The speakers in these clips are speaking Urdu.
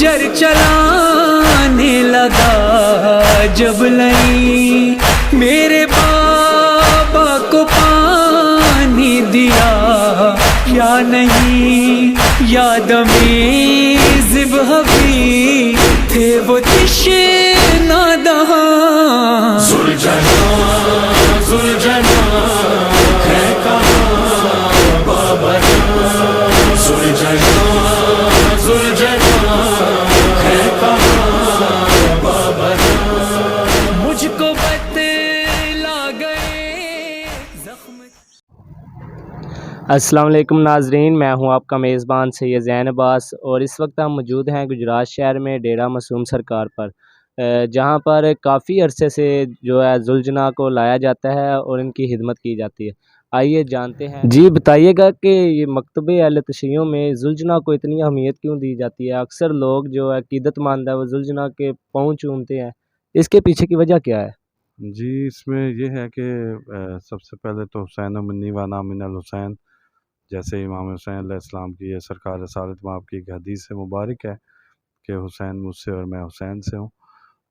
خنجر چلانے لگا جب لئی میرے بابا کو پانی دیا یا نہیں، یاد میں ذبح بھی تھے وہ تشنہ دہاں۔ زلجنا ہے کہاں بابا جان، زلجنا ہے کہاں بابا جان، مجھ کو بتلا گئے زخم۔ السلام علیکم ناظرین، میں ہوں آپ کا میزبان سید زین عباس، اور اس وقت ہم موجود ہیں گجرات شہر میں ڈیرہ معصوم سرکار پر، جہاں پر کافی عرصے سے جو ہے زلجنا کو لایا جاتا ہے اور ان کی خدمت کی جاتی ہے۔ آئیے جانتے ہیں، جی بتائیے گا کہ یہ مکتبہ اہل تشیعوں میں زلجنا کو اتنی اہمیت کیوں دی جاتی ہے؟ اکثر لوگ جو عقیدت مند ہے وہ زلجنا کے پاؤں چومتے ہیں، اس کے پیچھے کی وجہ کیا ہے؟ جی، اس میں یہ ہے کہ سب سے پہلے تو حسین منی وانا من الحسین، جیسے امام حسین علیہ السلام کی یہ سرکار رسالت مآب کی ایک حدیث سے مبارک ہے کہ حسین مجھ سے اور میں حسین سے ہوں،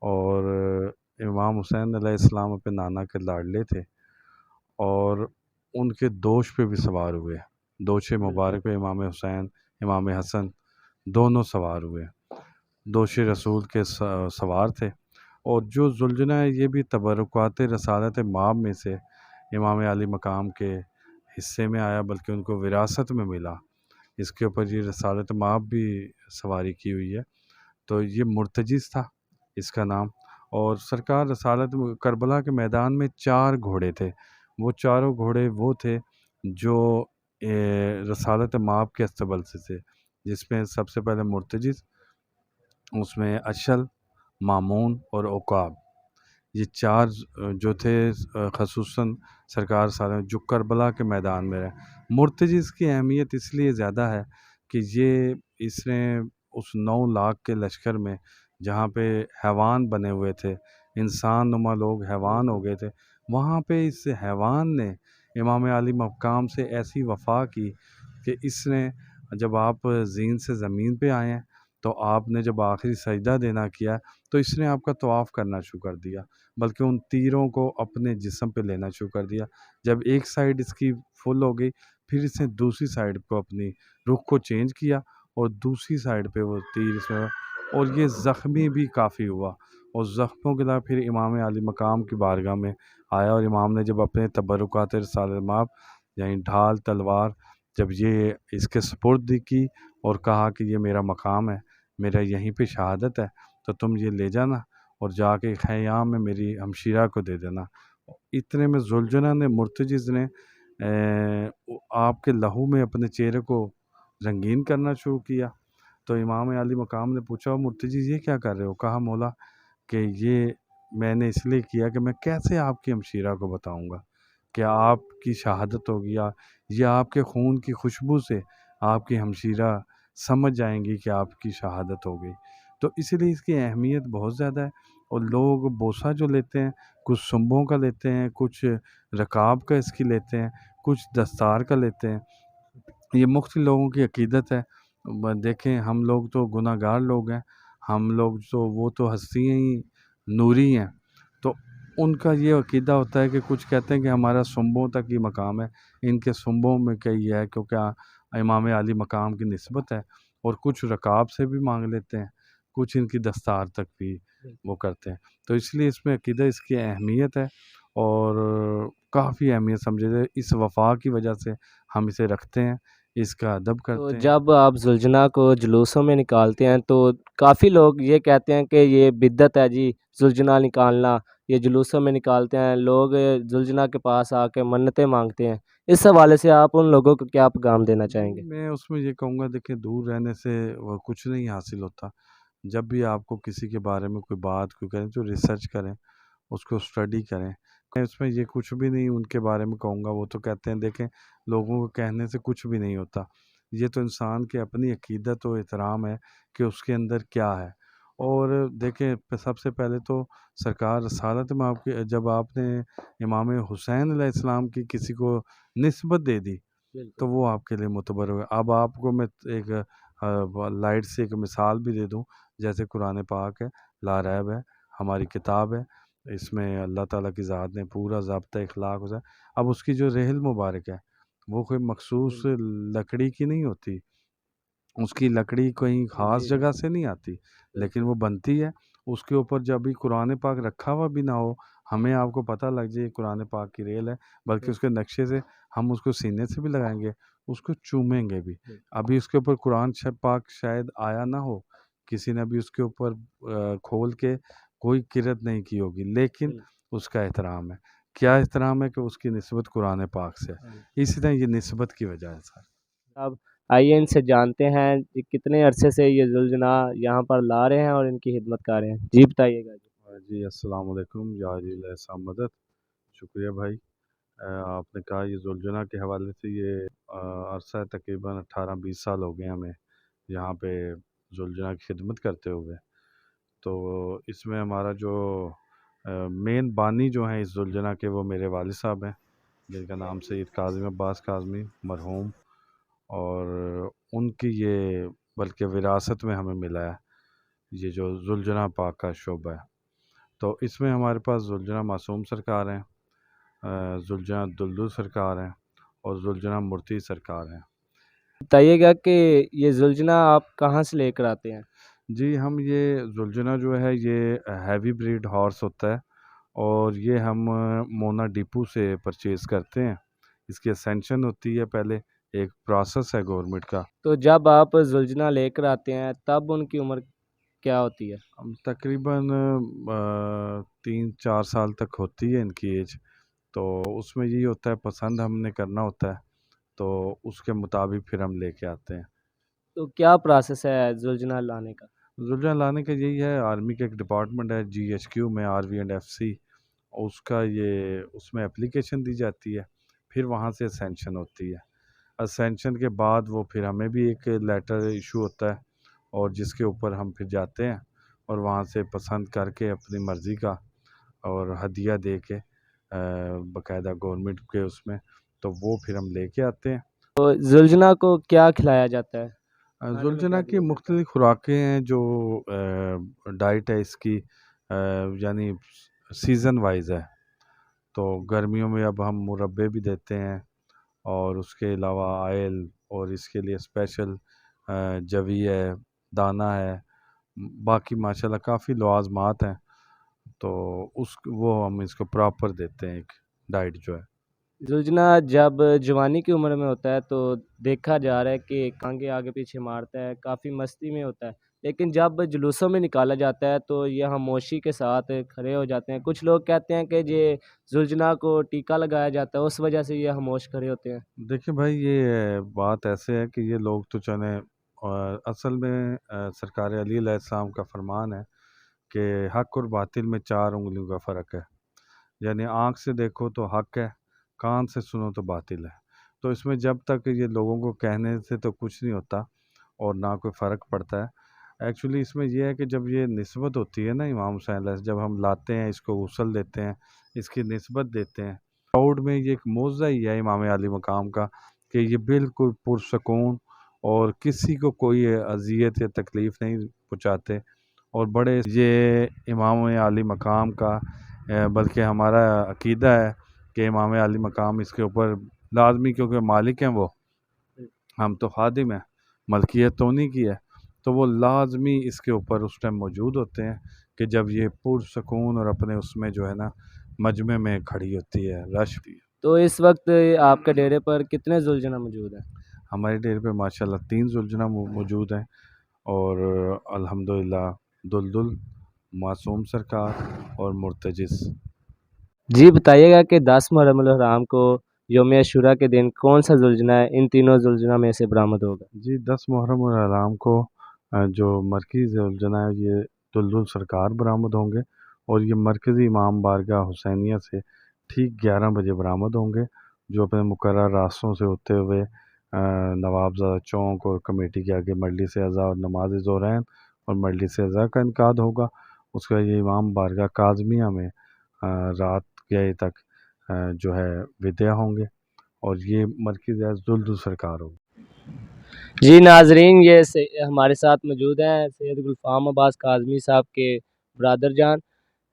اور امام حسین علیہ السلام اپنے نانا کے لاڈلے تھے اور ان کے دوش پہ بھی سوار ہوئے، دوش مبارک پہ امام حسین امام حسن دونوں سوار ہوئے، دوش رسول کے سوار تھے۔ اور جو زلجنا ہے یہ بھی تبرکات رسالت مآب میں سے امام علی مقام کے حصے میں آیا، بلکہ ان کو وراثت میں ملا، اس کے اوپر یہ رسالت مآب بھی سواری کی ہوئی ہے، تو یہ مرتجز تھا اس کا نام۔ اور سرکار رسالت کربلا کے میدان میں 4 گھوڑے تھے، وہ چاروں گھوڑے وہ تھے جو رسالت مآب کے استبل سے تھے، جس میں سب سے پہلے مرتجز، اس میں اشل، مامون اور عقاب، یہ 4 جو تھے خصوصاً سرکار صالح جو کربلا کے میدان میں رہے۔ مرتجز کی اہمیت اس لیے زیادہ ہے کہ اس نے اس 9 لاکھ کے لشکر میں جہاں پہ حیوان بنے ہوئے تھے، انسان نما لوگ حیوان ہو گئے تھے، وہاں پہ اس حیوان نے امام علی مقام سے ایسی وفا کی کہ اس نے جب آپ زین سے زمین پہ آئے ہیں تو آپ نے جب آخری سجدہ دینا کیا تو اس نے آپ کا طواف کرنا شروع کر دیا، بلکہ ان تیروں کو اپنے جسم پہ لینا شروع کر دیا۔ جب ایک سائیڈ اس کی فل ہو گئی، پھر اس نے دوسری سائیڈ کو اپنی رخ کو چینج کیا اور دوسری سائیڈ پہ وہ تیر اس میں، اور یہ زخمی بھی کافی ہوا، اور زخموں کے علاوہ پھر امام علی مقام کی بارگاہ میں آیا، اور امام نے جب اپنے تبرکات رسالت مآب یعنی ڈھال تلوار جب یہ اس کے سپرد کی اور کہا کہ یہ میرا مقام ہے، میرا یہیں پہ شہادت ہے، تو تم یہ لے جانا اور جا کے خیام میں میری ہمشیرہ کو دے دینا۔ اتنے میں زلجنا نے مرتجز نے آپ کے لہو میں اپنے چہرے کو رنگین کرنا شروع کیا، تو امام علی مقام نے پوچھا مرتجز یہ کیا کر رہے ہو؟ کہا مولا کہ یہ میں نے اس لیے کیا کہ میں کیسے آپ کی ہمشیرہ کو بتاؤں گا کہ آپ کی شہادت ہوگی، یا آپ کے خون کی خوشبو سے آپ کی ہمشیرہ سمجھ جائیں گی کہ آپ کی شہادت ہو گئی۔ تو اسی لیے اس کی اہمیت بہت زیادہ ہے، اور لوگ بوسہ جو لیتے ہیں کچھ سنبوں کا لیتے ہیں، کچھ رکاب کا اس کی لیتے ہیں، کچھ دستار کا لیتے ہیں، یہ مختلف لوگوں کی عقیدت ہے۔ دیکھیں ہم لوگ تو گناہ گار لوگ ہیں، ہم لوگ تو وہ تو ہستیاں ہی نوری ہیں، تو ان کا یہ عقیدہ ہوتا ہے کہ کچھ کہتے ہیں کہ ہمارا سنبوں تک ہی مقام ہے، ان کے سنبوں میں کئی ہے کیونکہ امام علی مقام کی نسبت ہے، اور کچھ رکاب سے بھی مانگ لیتے ہیں، کچھ ان کی دستار تک بھی وہ کرتے ہیں، تو اس لیے اس میں عقیدہ اس کی اہمیت ہے، اور کافی اہمیت سمجھے جائے، اس وفا کی وجہ سے ہم اسے رکھتے ہیں، اس کا ادب تو کرتے ہیں۔ جب آپ زلجنا کو جلوسوں میں نکالتے ہیں تو کافی لوگ یہ کہتے ہیں کہ یہ بدعت ہے جی، زلجنا نکالنا، یہ جلوسوں میں نکالتے ہیں لوگ، زلجنا کے پاس آ کے منتیں مانگتے ہیں، اس حوالے سے آپ ان لوگوں کو کیا پیغام دینا چاہیں گے؟ میں اس میں یہ کہوں گا، دیکھیں دور رہنے سے وہ کچھ نہیں حاصل ہوتا، جب بھی آپ کو کسی کے بارے میں کوئی بات کوئی کریں تو ریسرچ کریں، اس کو اسٹڈی کریں، اس میں یہ کچھ بھی نہیں ان کے بارے میں کہوں گا، وہ تو کہتے ہیں دیکھیں لوگوں کو کہنے سے کچھ بھی نہیں ہوتا، یہ تو انسان کی اپنی عقیدت و احترام ہے کہ اس کے اندر کیا ہے۔ اور دیکھیں سب سے پہلے تو سرکار رسالت میں آپ کے جب آپ نے امام حسین علیہ السلام کی کسی کو نسبت دے دی تو وہ آپ کے لیے معتبر ہوگا۔ اب آپ کو میں ایک لائٹ سے ایک مثال بھی دے دوں، جیسے قرآن پاک ہے، لا ریب ہے، ہماری کتاب ہے، اس میں اللہ تعالیٰ کی ذات نے پورا ضابطہ اخلاق ہوتا ہے۔ اب اس کی جو رحل مبارک ہے وہ کوئی مخصوص لکڑی کی نہیں ہوتی، اس کی لکڑی کوئی خاص جی جگہ سے نہیں آتی، لیکن وہ بنتی ہے۔ اس کے اوپر جب بھی قرآن پاک رکھا ہوا بھی نہ ہو، ہمیں آپ کو پتہ لگ جائے قرآن پاک کی ریل ہے، بلکہ اس کے نقشے سے ہم اس کو سینے سے بھی لگائیں گے، اس کو چومیں گے بھی۔ ابھی اس کے اوپر قرآن پاک شاید آیا نہ ہو، کسی نے بھی اس کے اوپر کھول کے کوئی قرت نہیں کی ہوگی، لیکن اس کا احترام ہے۔ کیا احترام ہے کہ اس کی نسبت قرآن پاک سے ہے، اسی طرح یہ نسبت کی وجہ ہے سر۔ اب آئیے ان سے جانتے ہیں کہ کتنے عرصے سے یہ ذوالجناح یہاں پر لا رہے ہیں اور ان کی خدمت کر رہے ہیں، جی بتائیے گا جی۔ جی السلام علیکم، یا علی علیہ مدد، شکریہ بھائی۔ آپ نے کہا یہ ذوالجناح کے حوالے سے یہ عرصہ تقریباً 18-20 سال ہو گئے ہمیں یہاں پہ ذوالجناح کی خدمت کرتے ہوئے۔ تو اس میں ہمارا جو مین بانی جو ہیں اس ذوالجناح کے، وہ میرے والد صاحب ہیں، جن کا نام سید کاظم عباس کاظمی مرحوم، اور ان کی یہ بلکہ وراثت میں ہمیں ملا ہے یہ جو ذوالجناح پاک کا شعبہ ہے۔ تو اس میں ہمارے پاس ذوالجناح معصوم سرکار ہیں، ذوالجناح دلدل سرکار ہیں، اور ذوالجناح مرتی سرکار ہیں۔ بتائیے گا کہ یہ ذوالجناح آپ کہاں سے لے کر آتے ہیں؟ جی ہم یہ ذوالجناح جو ہے یہ ہیوی بریڈ ہارس ہوتا ہے، اور یہ ہم مونا ڈپو سے پرچیز کرتے ہیں۔ اس کی اسینشن ہوتی ہے، پہلے ایک پروسیس ہے گورنمنٹ کا۔ تو جب آپ ذوالجناح لے کر آتے ہیں تب ان کی عمر کیا ہوتی ہے؟ تقریباً 3-4 سال تک ہوتی ہے ان کی ایج۔ تو اس میں یہی ہوتا ہے پسند ہم نے کرنا ہوتا ہے، تو اس کے مطابق پھر ہم لے کے آتے ہیں۔ تو کیا پروسیس ہے ذوالجناح لانے کا؟ ذوالجناح لانے کا یہی ہے، آرمی کا ایک ڈپارٹمنٹ ہے GHQ میں، RV&FC، اس کا یہ اس میں اپلیکیشن دی جاتی ہے، پھر وہاں سے اسینشن ہوتی ہے۔ اسینشن کے بعد وہ پھر ہمیں بھی ایک لیٹر ایشو ہوتا ہے، اور جس کے اوپر ہم پھر جاتے ہیں اور وہاں سے پسند کر کے اپنی مرضی کا اور ہدیہ دے کے باقاعدہ گورنمنٹ کے اس میں، تو وہ پھر ہم لے کے آتے ہیں۔ تو ذوالجناح کو کیا کھلایا جاتا ہے؟ ذوالجناح کی مختلف خوراکیں ہیں جو ڈائٹ ہے اس کی، یعنی سیزن وائز ہے۔ تو گرمیوں میں اب ہم مربے بھی دیتے ہیں، اور اس کے علاوہ آئل، اور اس کے لیے اسپیشل جوی ہے، دانہ ہے، باقی ماشاءاللہ کافی لوازمات ہیں، تو وہ ہم اس کو پراپر دیتے ہیں ایک ڈائٹ جو ہے۔ ذوالجناح جب جوانی کی عمر میں ہوتا ہے تو دیکھا جا رہا ہے کہ ٹانگیں آگے پیچھے مارتا ہے، کافی مستی میں ہوتا ہے، لیکن جب جلوسوں میں نکالا جاتا ہے تو یہ خاموشی کے ساتھ کھڑے ہو جاتے ہیں۔ کچھ لوگ کہتے ہیں کہ یہ ذوالجناح کو ٹیکا لگایا جاتا ہے، اس وجہ سے یہ خاموش کھڑے ہوتے ہیں۔ دیکھیں بھائی، یہ بات ایسے ہے کہ یہ لوگ تو چلیں، اصل میں سرکار علی علیہ السلام کا فرمان ہے کہ حق اور باطل میں 4 انگلیوں کا فرق ہے، یعنی آنکھ سے دیکھو تو حق ہے، کان سے سنو تو باطل ہے۔ تو اس میں جب تک یہ لوگوں کو کہنے سے تو کچھ نہیں ہوتا، اور نہ کوئی فرق پڑتا ہے۔ ایکچولی اس میں یہ ہے کہ جب یہ نسبت ہوتی ہے نا امام حسین علیہ السلام، جب ہم لاتے ہیں اس کو غسل دیتے ہیں، اس کی نسبت دیتے ہیں، کراؤڈ میں یہ ایک موضع ہی ہے امام علی مقام کا کہ یہ بالکل پرسکون اور کسی کو کوئی اذیت یا تکلیف نہیں پہنچاتے، اور بڑے یہ امام علی مقام کا بلکہ ہمارا عقیدہ ہے کہ امام علی مقام اس کے اوپر لازمی، کیونکہ مالک ہیں وہ، ہم تو خادم ہیں، ملکیت تو انہیں کی ہے، تو وہ لازمی اس کے اوپر اس ٹائم موجود ہوتے ہیں کہ جب یہ پرسکون اور اپنے اس میں جو ہے نا مجمع میں کھڑی ہوتی ہے، رش ہوتی ہے۔ تو اس وقت آپ کے ڈیرے پر کتنے ذوالجناح موجود ہیں؟ ہمارے ڈیرے پہ ماشاءاللہ 3 ذوالجناح موجود ہیں، اور الحمدللہ دلدل، معصوم سرکار اور مرتجس۔ جی بتائیے گا کہ 10 محرم الحرام کو یوم عاشوراء کے دن کون سا ذوالجناح ان تینوں ذوالجناح میں سے برآمد ہوگا؟ جی 10 محرم الحرام کو جو مرکزی ذوالجناح ہے یہ دلدل سرکار برآمد ہوں گے، اور یہ مرکزی امام بارگاہ حسینیہ سے ٹھیک 11 بجے برآمد ہوں گے، جو اپنے مقرر راستوں سے ہوتے ہوئے نوابزادہ چوک اور کمیٹی کے آگے مجلس اعزاء اور نماز ظہرین اور مجلس اعزاء کا انعقاد ہوگا۔ اس کا یہ امام بارگاہ کاظمیہ میں رات گئے تک جو ہے ودیع ہوں گے، اور یہ مرکز دلدل سرکار ہوگی۔ جی ناظرین، یہ ہمارے ساتھ موجود ہیں سید گلفام عباس کاظمی صاحب کے برادر جان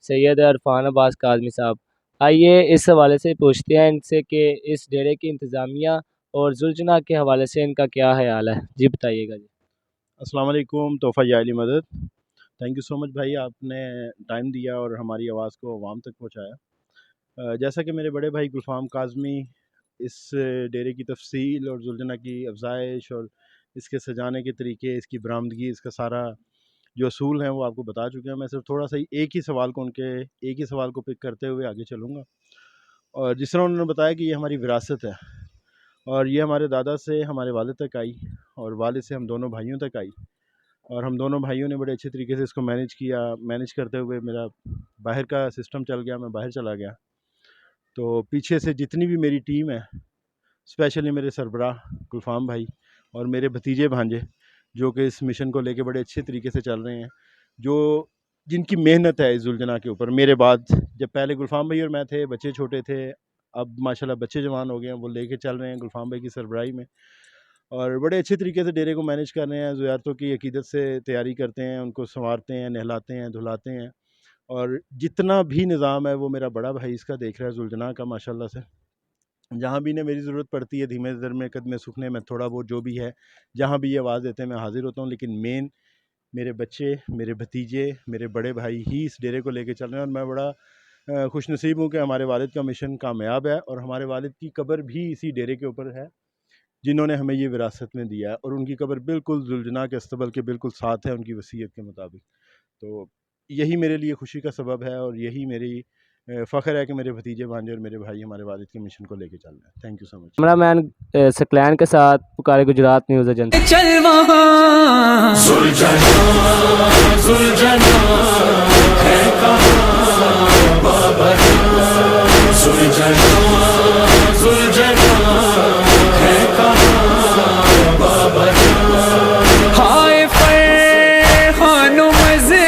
سید عرفان عباس کاظمی صاحب۔ آئیے اس حوالے سے پوچھتے ہیں ان سے کہ اس ڈیرے کی انتظامیہ اور ذوالجناح کے حوالے سے ان کا کیا خیال ہے۔ جی بتائیے گا جی۔ السلام علیکم، تحفہ یا علی مدد، تھینک یو سو مچ بھائی، آپ نے ٹائم دیا اور ہماری آواز کو عوام تک پہنچایا۔ جیسا کہ میرے بڑے بھائی گلفام کاظمی اس ڈیرے کی تفصیل اور ذوالجناح کی افزائش اور اس کے سجانے کے طریقے، اس کی برآمدگی، اس کا سارا جو اصول ہیں وہ آپ کو بتا چکے ہیں۔ میں صرف تھوڑا سا ایک ہی سوال کو پک کرتے ہوئے آگے چلوں گا۔ اور جس طرح انہوں نے بتایا کہ یہ ہماری وراثت ہے اور یہ ہمارے دادا سے ہمارے والد تک آئی اور والد سے ہم دونوں بھائیوں تک آئی، اور ہم دونوں بھائیوں نے بڑے اچھے طریقے سے اس کو مینیج کرتے ہوئے میرا باہر کا سسٹم چل گیا، میں باہر چلا گیا، تو پیچھے سے جتنی بھی میری ٹیم ہے، اسپیشلی میرے سربراہ گلفام بھائی اور میرے بھتیجے بھانجے جو کہ اس مشن کو لے کے بڑے اچھے طریقے سے چل رہے ہیں، جن کی محنت ہے اس ذوالجناح کے اوپر۔ میرے بعد جب پہلے گلفام بھائی اور میں تھے، بچے چھوٹے تھے، اب ماشاءاللہ بچے جوان ہو گئے ہیں، وہ لے کے چل رہے ہیں گلفام بھائی کی سربراہی میں، اور بڑے اچھے طریقے سے ڈیرے کو مینیج کر رہے ہیں، زیارتوں کی عقیدت سے تیاری کرتے ہیں، ان کو سنوارتے ہیں، نہلاتے ہیں، دھلاتے ہیں، اور جتنا بھی نظام ہے وہ میرا بڑا بھائی اس کا دیکھ رہا ہے ذوالجناح کا ماشاءاللہ سے۔ جہاں بھی میری ضرورت پڑتی ہے، دھیمے در میں قدمے سکھنے میں، تھوڑا بہت جو بھی ہے، جہاں بھی یہ آواز دیتے ہیں میں حاضر ہوتا ہوں، لیکن مین میرے بچے، میرے بھتیجے، میرے بڑے بھائی ہی اس ڈیرے کو لے کے چل رہے ہیں، اور میں بڑا خوش نصیب ہوں کہ ہمارے والد کا مشن کامیاب ہے، اور ہمارے والد کی قبر بھی اسی ڈیرے کے اوپر ہے جنہوں نے ہمیں یہ وراثت میں دیا ہے، اور ان کی قبر بالکل ذوالجناح کے استبل کے بالکل ساتھ ہے ان کی وصیت کے مطابق۔ تو یہی میرے لیے خوشی کا سبب ہے، اور یہی میری فخر ہے کہ میرے بھتیجے بھانجے اور میرے بھائی ہمارے والد کے مشن کو لے کے چل رہے ہیں۔ Thank you so much. Cameraman سکلین کے ساتھ پکارے گجرات نیوز ایجنسی۔ چل وہاں ذوالجناح ہے کہاں بابر، ذوالجناح ہے کہاں بابر، ہائے فرحان و مزے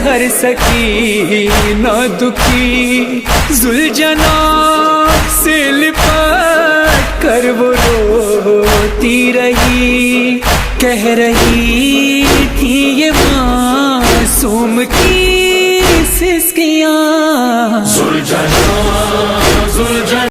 ہر سکی نہ دکھی، ذوالجناح سے لپٹ کر وہ روتی رہی، کہہ رہی تھی یہ معصوم کی سسکیاں، ذوالجناح